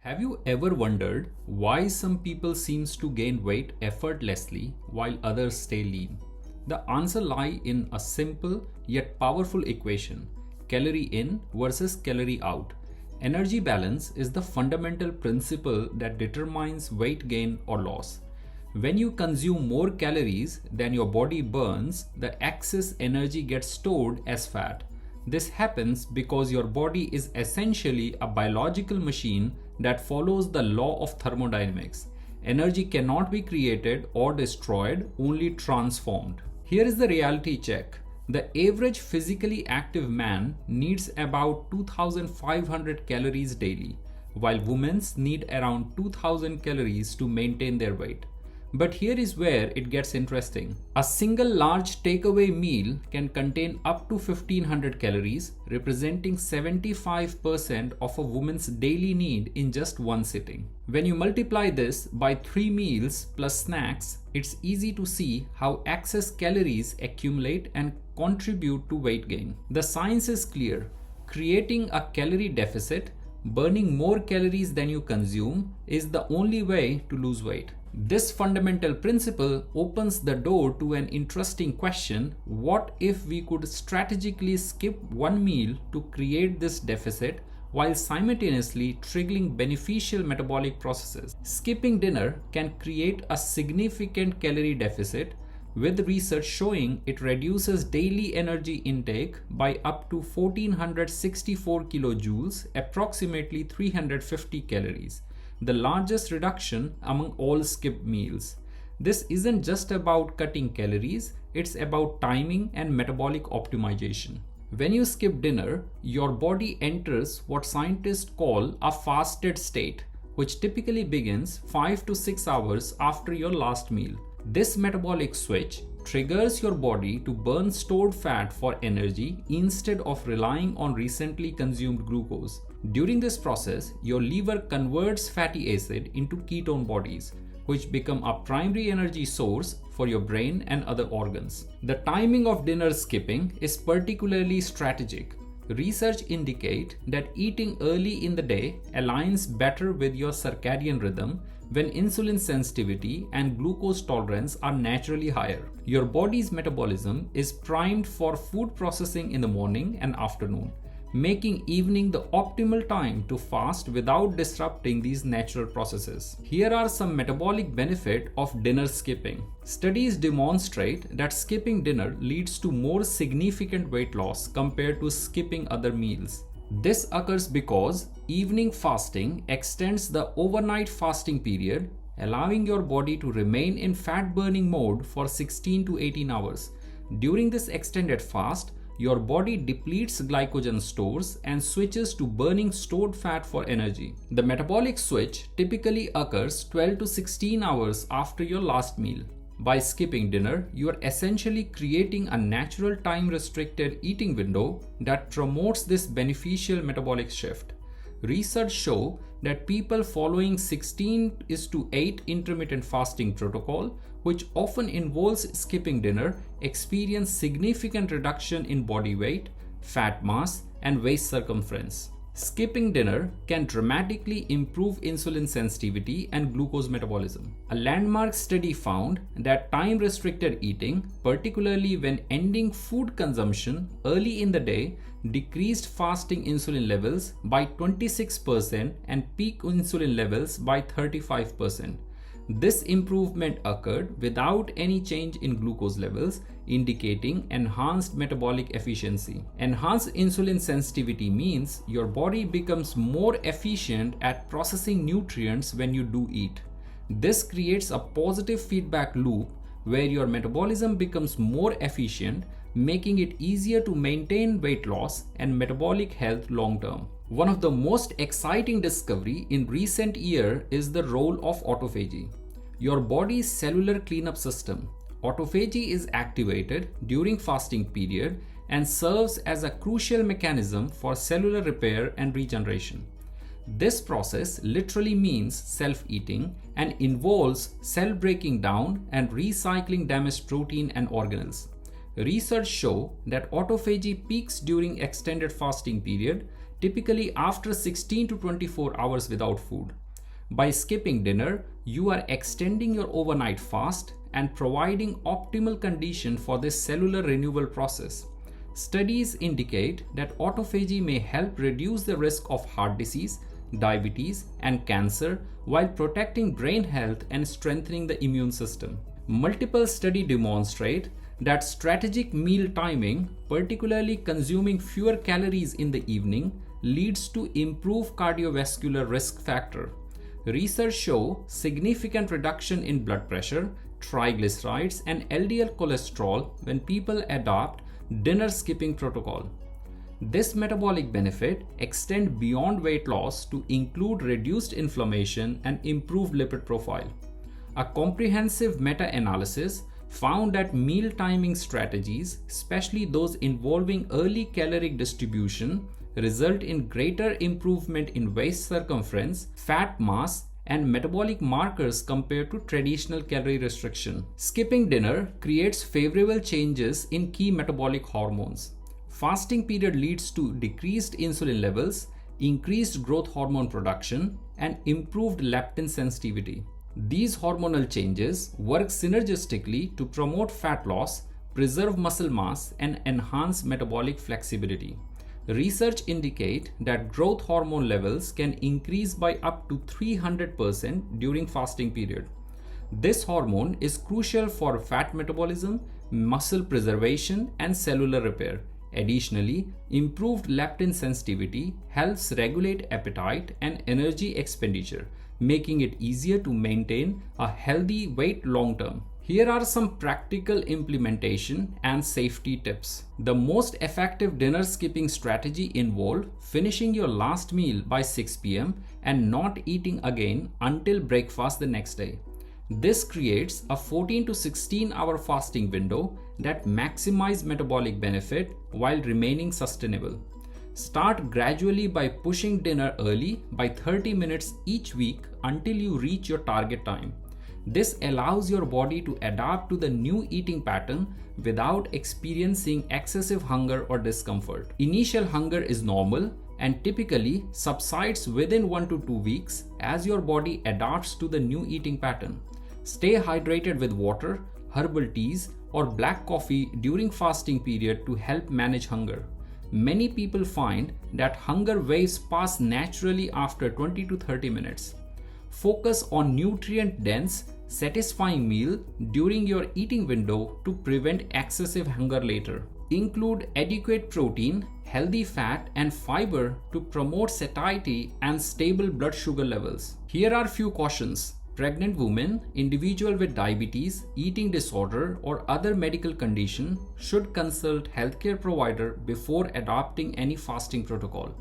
Have you ever wondered why some people seems to gain weight effortlessly while others stay lean? The answer lies in a simple yet powerful equation: calorie in versus calorie out. Energy balance is the fundamental principle that determines weight gain or loss. When you consume more calories than your body burns, the excess energy gets stored as fat. This happens because your body is essentially a biological machine that follows the law of thermodynamics. Energy cannot be created or destroyed, only transformed. Here is the reality check. The average physically active man needs about 2,500 calories daily, while women need around 2,000 calories to maintain their weight. But here is where it gets interesting. A single large takeaway meal can contain up to 1,500 calories, representing 75% of a woman's daily need in just one sitting. When you multiply this by 3 meals plus snacks, it's easy to see how excess calories accumulate and contribute to weight gain. The science is clear. Creating a calorie deficit, burning more calories than you consume, is the only way to lose weight. This fundamental principle opens the door to an interesting question: what if we could strategically skip one meal to create this deficit while simultaneously triggering beneficial metabolic processes? Skipping dinner can create a significant calorie deficit, with research showing it reduces daily energy intake by up to 1,464 kilojoules, approximately 350 calories. The largest reduction among all skipped meals. This isn't just about cutting calories, it's about timing and metabolic optimization. When you skip dinner, your body enters what scientists call a fasted state, which typically begins 5 to 6 hours after your last meal. This metabolic switch triggers your body to burn stored fat for energy instead of relying on recently consumed glucose. During this process, your liver converts fatty acid into ketone bodies, which become a primary energy source for your brain and other organs. The timing of dinner skipping is particularly strategic. Research indicates that eating early in the day aligns better with your circadian rhythm when insulin sensitivity and glucose tolerance are naturally higher. Your body's metabolism is primed for food processing in the morning and afternoon, making evening the optimal time to fast without disrupting these natural processes. Here are some metabolic benefits of dinner skipping. Studies demonstrate that skipping dinner leads to more significant weight loss compared to skipping other meals. This occurs because evening fasting extends the overnight fasting period, allowing your body to remain in fat burning mode for 16 to 18 hours. During this extended fast, your body depletes glycogen stores and switches to burning stored fat for energy. The metabolic switch typically occurs 12 to 16 hours after your last meal. By skipping dinner, you are essentially creating a natural time-restricted eating window that promotes this beneficial metabolic shift. Research shows that people following 16:8 intermittent fasting protocol, which often involves skipping dinner, experience significant reduction in body weight, fat mass, and waist circumference. Skipping dinner can dramatically improve insulin sensitivity and glucose metabolism. A landmark study found that time-restricted eating, particularly when ending food consumption early in the day, decreased fasting insulin levels by 26% and peak insulin levels by 35%. This improvement occurred without any change in glucose levels, indicating enhanced metabolic efficiency. Enhanced insulin sensitivity means your body becomes more efficient at processing nutrients when you do eat. This creates a positive feedback loop where your metabolism becomes more efficient, making it easier to maintain weight loss and metabolic health long term. One of the most exciting discoveries in recent years is the role of autophagy, your body's cellular cleanup system. Autophagy is activated during fasting period and serves as a crucial mechanism for cellular repair and regeneration. This process literally means self-eating and involves cell breaking down and recycling damaged protein and organelles. Research shows that autophagy peaks during extended fasting period, typically after 16 to 24 hours without food. By skipping dinner, you are extending your overnight fast and providing optimal condition for this cellular renewal process. Studies indicate that autophagy may help reduce the risk of heart disease, diabetes, and cancer while protecting brain health and strengthening the immune system. Multiple studies demonstrate that strategic meal timing, particularly consuming fewer calories in the evening, leads to improved cardiovascular risk factor. Research show significant reduction in blood pressure, triglycerides, and LDL cholesterol when people adopt dinner skipping protocol. This metabolic benefit extends beyond weight loss to include reduced inflammation and improved lipid profile. A comprehensive meta-analysis found that meal timing strategies, especially those involving early caloric distribution, result in greater improvement in waist circumference, fat mass, and metabolic markers compared to traditional calorie restriction. Skipping dinner creates favorable changes in key metabolic hormones. Fasting period leads to decreased insulin levels, increased growth hormone production, and improved leptin sensitivity. These hormonal changes work synergistically to promote fat loss, preserve muscle mass, and enhance metabolic flexibility. Research indicate that growth hormone levels can increase by up to 300% during fasting period. This hormone is crucial for fat metabolism, muscle preservation, and cellular repair. Additionally, improved leptin sensitivity helps regulate appetite and energy expenditure, making it easier to maintain a healthy weight long term. Here are some practical implementation and safety tips. The most effective dinner skipping strategy involved finishing your last meal by 6 p.m. and not eating again until breakfast the next day. This creates a 14 to 16 hour fasting window that maximizes metabolic benefit while remaining sustainable. Start gradually by pushing dinner early by 30 minutes each week until you reach your target time. This allows your body to adapt to the new eating pattern without experiencing excessive hunger or discomfort. Initial hunger is normal and typically subsides within 1 to 2 weeks as your body adapts to the new eating pattern. Stay hydrated with water, herbal teas, or black coffee during fasting period to help manage hunger. Many people find that hunger waves pass naturally after 20 to 30 minutes. Focus on nutrient-dense, satisfying meal during your eating window to prevent excessive hunger later. Include adequate protein, healthy fat, and fiber to promote satiety and stable blood sugar levels. Here are few cautions. Pregnant women, individual with diabetes, eating disorder, or other medical condition should consult healthcare provider before adopting any fasting protocol.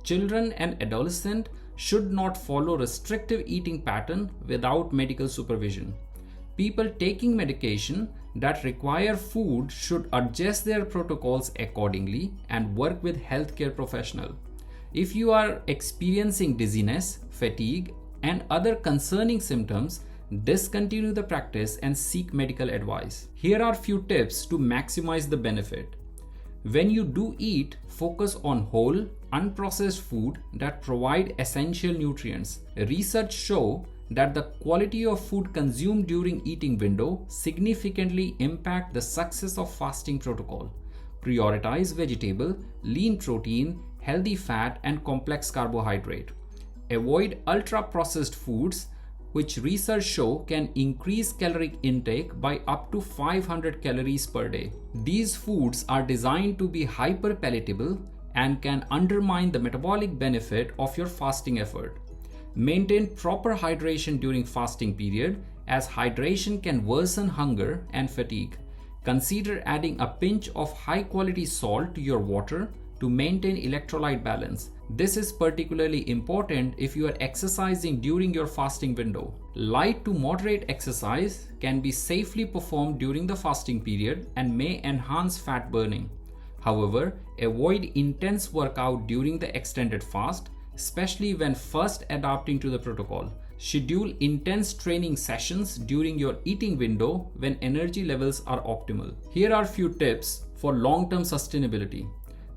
Children and adolescents should not follow restrictive eating pattern without medical supervision. People taking medication that require food should adjust their protocols accordingly and work with healthcare professional. If you are experiencing dizziness, fatigue, and other concerning symptoms, discontinue the practice and seek medical advice. Here are few tips to maximize the benefit. When you do eat, focus on whole, unprocessed food that provide essential nutrients. Research show that the quality of food consumed during eating window significantly impact the success of fasting protocol. Prioritize vegetable, lean protein, healthy fat, and complex carbohydrate. Avoid ultra-processed foods, which research show can increase caloric intake by up to 500 calories per day. These foods are designed to be hyper-palatable and can undermine the metabolic benefit of your fasting effort. Maintain proper hydration during fasting period, as hydration can worsen hunger and fatigue. Consider adding a pinch of high-quality salt to your water to maintain electrolyte balance. This is particularly important if you are exercising during your fasting window. Light to moderate exercise can be safely performed during the fasting period and may enhance fat burning. However, avoid intense workout during the extended fast, especially when first adapting to the protocol. Schedule intense training sessions during your eating window when energy levels are optimal. Here are few tips for long-term sustainability.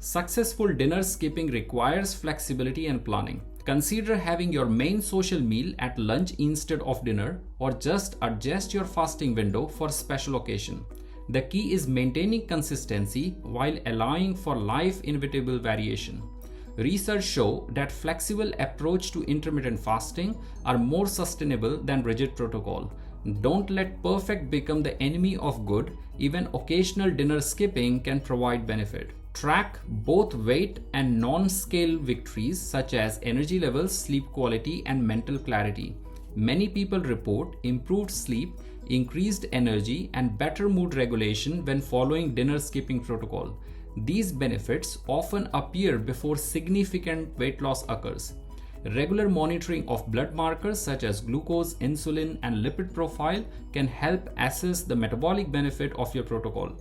Successful dinner skipping requires flexibility and planning. Consider having your main social meal at lunch instead of dinner, or just adjust your fasting window for special occasion. The key is maintaining consistency while allowing for life inevitable variation. Research show that flexible approach to intermittent fasting are more sustainable than rigid protocol. Don't let perfect become the enemy of good. Even occasional dinner skipping can provide benefit. Track both weight and non-scale victories such as energy levels, sleep quality, and mental clarity. Many people report improved sleep, increased energy, and better mood regulation when following dinner skipping protocol. These benefits often appear before significant weight loss occurs. Regular monitoring of blood markers such as glucose, insulin, and lipid profile can help assess the metabolic benefit of your protocol.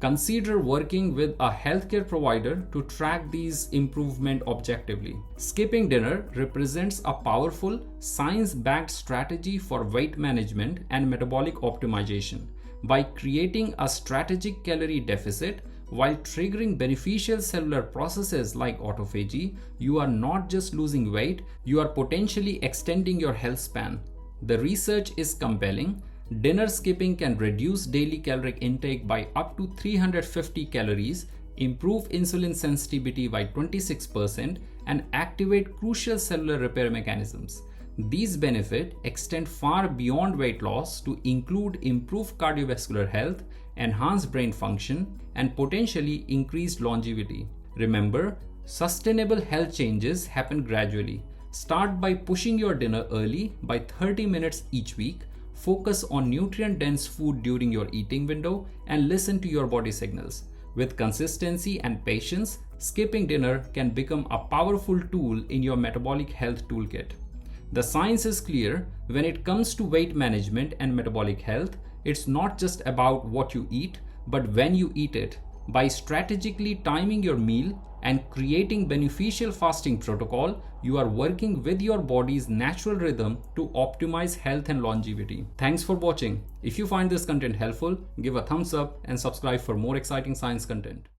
Consider working with a healthcare provider to track these improvements objectively. Skipping dinner represents a powerful, science-backed strategy for weight management and metabolic optimization. By creating a strategic calorie deficit while triggering beneficial cellular processes like autophagy, you are not just losing weight, you are potentially extending your health span. The research is compelling. Dinner skipping can reduce daily caloric intake by up to 350 calories, improve insulin sensitivity by 26%, and activate crucial cellular repair mechanisms. These benefits extend far beyond weight loss to include improved cardiovascular health, enhanced brain function, and potentially increased longevity. Remember, sustainable health changes happen gradually. Start by pushing your dinner early by 30 minutes each week. Focus on nutrient-dense food during your eating window and listen to your body signals. With consistency and patience, skipping dinner can become a powerful tool in your metabolic health toolkit. The science is clear. When it comes to weight management and metabolic health, it's not just about what you eat, but when you eat it. By strategically timing your meal and creating beneficial fasting protocol, you are working with your body's natural rhythm to optimize health and longevity. Thanks for watching. If you find this content helpful, give a thumbs up and subscribe for more exciting science content.